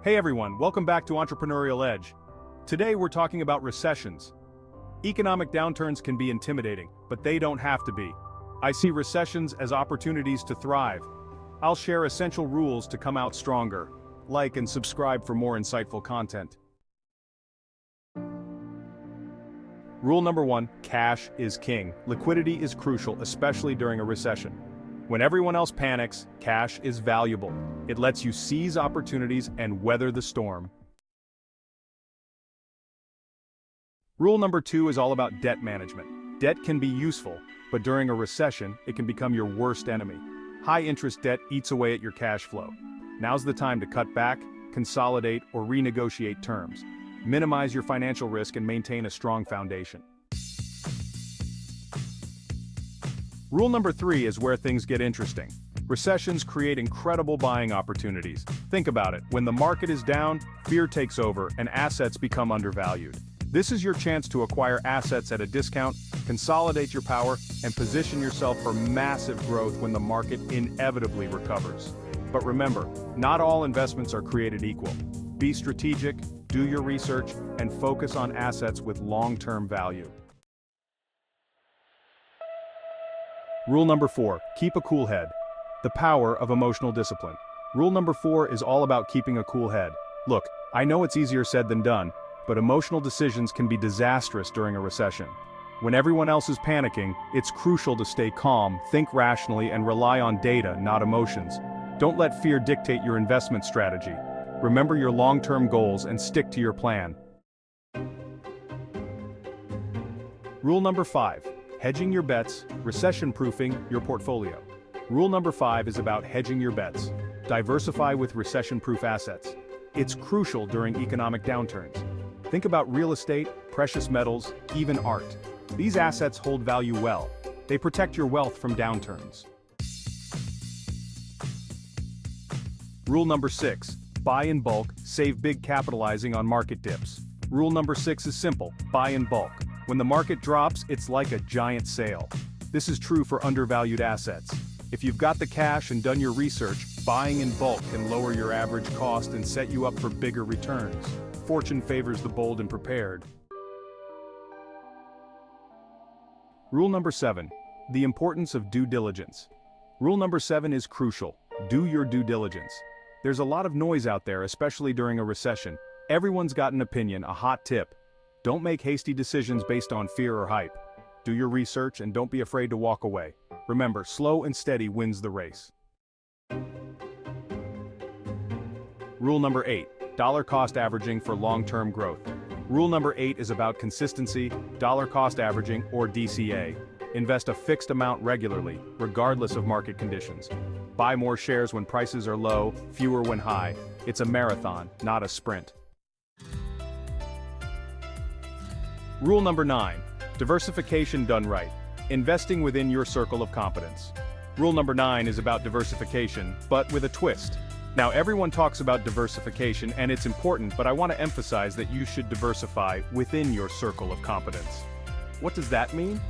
Hey everyone, welcome back to Entrepreneurial Edge. Today we're talking about recessions. Economic downturns can be intimidating, but they don't have to be. I see recessions as opportunities to thrive. I'll share essential rules to come out stronger. Like and subscribe for more insightful content. Rule number 1, cash is king. Liquidity is crucial, especially during a recession. When everyone else panics, cash is valuable. It lets you seize opportunities and weather the storm. Rule number 2 is all about debt management. Debt can be useful, but during a recession, it can become your worst enemy. High-interest debt eats away at your cash flow. Now's the time to cut back, consolidate, or renegotiate terms. Minimize your financial risk and maintain a strong foundation. Rule number 3 is where things get interesting. Recessions create incredible buying opportunities. Think about it, when the market is down, fear takes over and assets become undervalued. This is your chance to acquire assets at a discount, consolidate your power, and position yourself for massive growth when the market inevitably recovers. But remember, not all investments are created equal. Be strategic, do your research, and focus on assets with long-term value. Rule number 4, keep a cool head. The power of emotional discipline. Rule number 4 is all about keeping a cool head. Look, I know it's easier said than done, but emotional decisions can be disastrous during a recession. When everyone else is panicking, it's crucial to stay calm, think rationally, and rely on data, not emotions. Don't let fear dictate your investment strategy. Remember your long-term goals and stick to your plan. Rule number 5. Hedging your bets, recession-proofing your portfolio. Rule number 5 is about hedging your bets. Diversify with recession-proof assets. It's crucial during economic downturns. Think about real estate, precious metals, even art. These assets hold value well. They protect your wealth from downturns. Rule number 6. Buy in bulk, save big capitalizing on market dips. Rule number 6 is simple, buy in bulk. When the market drops, it's like a giant sale. This is true for undervalued assets. If you've got the cash and done your research, buying in bulk can lower your average cost and set you up for bigger returns. Fortune favors the bold and prepared. Rule number 7. The importance of due diligence. Rule number 7 is crucial. Do your due diligence. There's a lot of noise out there, especially during a recession. Everyone's got an opinion, a hot tip. Don't make hasty decisions based on fear or hype. Do your research and don't be afraid to walk away. Remember, slow and steady wins the race. Rule number 8. Dollar cost averaging for long-term growth. Rule number 8 is about consistency, dollar cost averaging, or DCA. Invest a fixed amount regularly, regardless of market conditions. Buy more shares when prices are low, fewer when high. It's a marathon, not a sprint. Rule number 9. Diversification done right. Investing within your circle of competence. Rule number 9 is about diversification, but with a twist. Now everyone talks about diversification and it's important, but I want to emphasize that you should diversify within your circle of competence. What does that mean?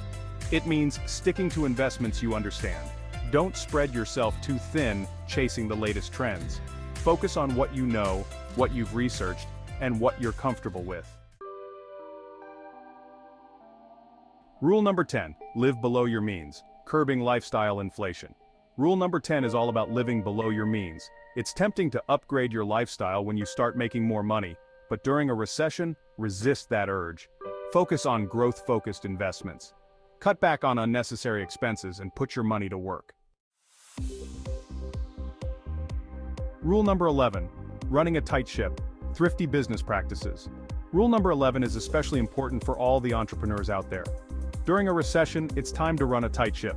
It means sticking to investments you understand. Don't spread yourself too thin chasing the latest trends. Focus on what you know, what you've researched, and what you're comfortable with. Rule number 10. Live below your means, curbing lifestyle inflation. Rule number 10 is all about living below your means. It's tempting to upgrade your lifestyle when you start making more money, but during a recession, resist that urge. Focus on growth-focused investments. Cut back on unnecessary expenses and put your money to work. Rule number 11. Running a tight ship, thrifty business practices. Rule number 11 is especially important for all the entrepreneurs out there. During a recession, it's time to run a tight ship.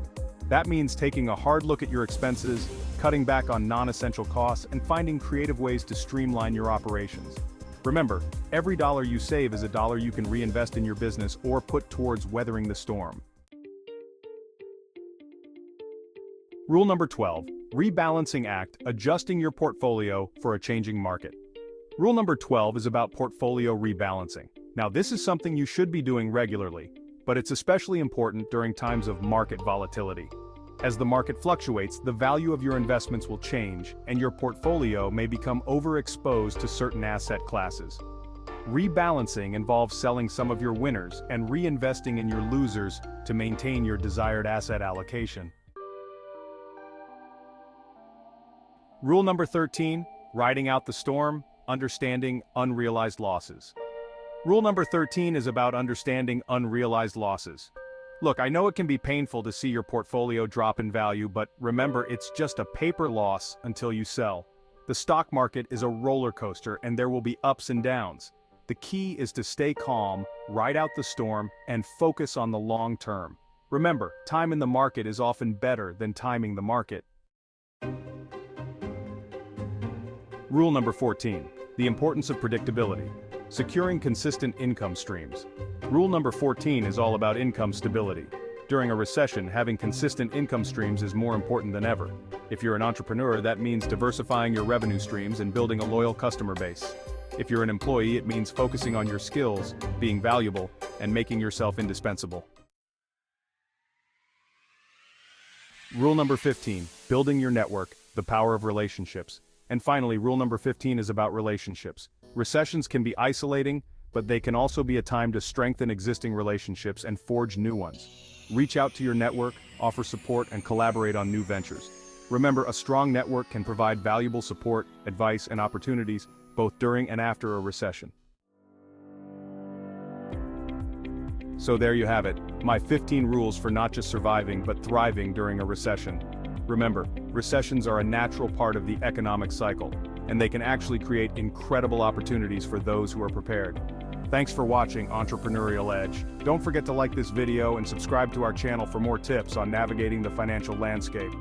That means taking a hard look at your expenses, cutting back on non-essential costs, and finding creative ways to streamline your operations. Remember, every dollar you save is a dollar you can reinvest in your business or put towards weathering the storm. Rule number 12. Rebalancing act, adjusting your portfolio for a changing market. Rule number 12 is about portfolio rebalancing. Now this is something you should be doing regularly, but it's especially important during times of market volatility. As the market fluctuates, the value of your investments will change, and your portfolio may become overexposed to certain asset classes. Rebalancing involves selling some of your winners and reinvesting in your losers to maintain your desired asset allocation. Rule number 13, riding out the storm, understanding unrealized losses. Rule number 13 is about understanding unrealized losses. Look, I know it can be painful to see your portfolio drop in value, but remember, it's just a paper loss until you sell. The stock market is a roller coaster and there will be ups and downs. The key is to stay calm, ride out the storm, and focus on the long term. Remember, time in the market is often better than timing the market. Rule number 14, the importance of predictability. Securing consistent income streams. Rule number 14 is all about income stability. During a recession, having consistent income streams is more important than ever. If you're an entrepreneur, that means diversifying your revenue streams and building a loyal customer base. If you're an employee, it means focusing on your skills, being valuable, and making yourself indispensable. Rule number 15, building your network, the power of relationships. And finally, rule number 15 is about relationships. Recessions can be isolating, but they can also be a time to strengthen existing relationships and forge new ones. Reach out to your network, offer support, and collaborate on new ventures. Remember, a strong network can provide valuable support, advice, and opportunities, both during and after a recession. So there you have it, my 15 rules for not just surviving, but thriving during a recession. Remember, recessions are a natural part of the economic cycle, and they can actually create incredible opportunities for those who are prepared. Thanks for watching Entrepreneurial Edge. Don't forget to like this video and subscribe to our channel for more tips on navigating the financial landscape.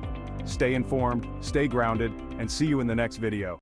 Stay informed, stay grounded, and see you in the next video.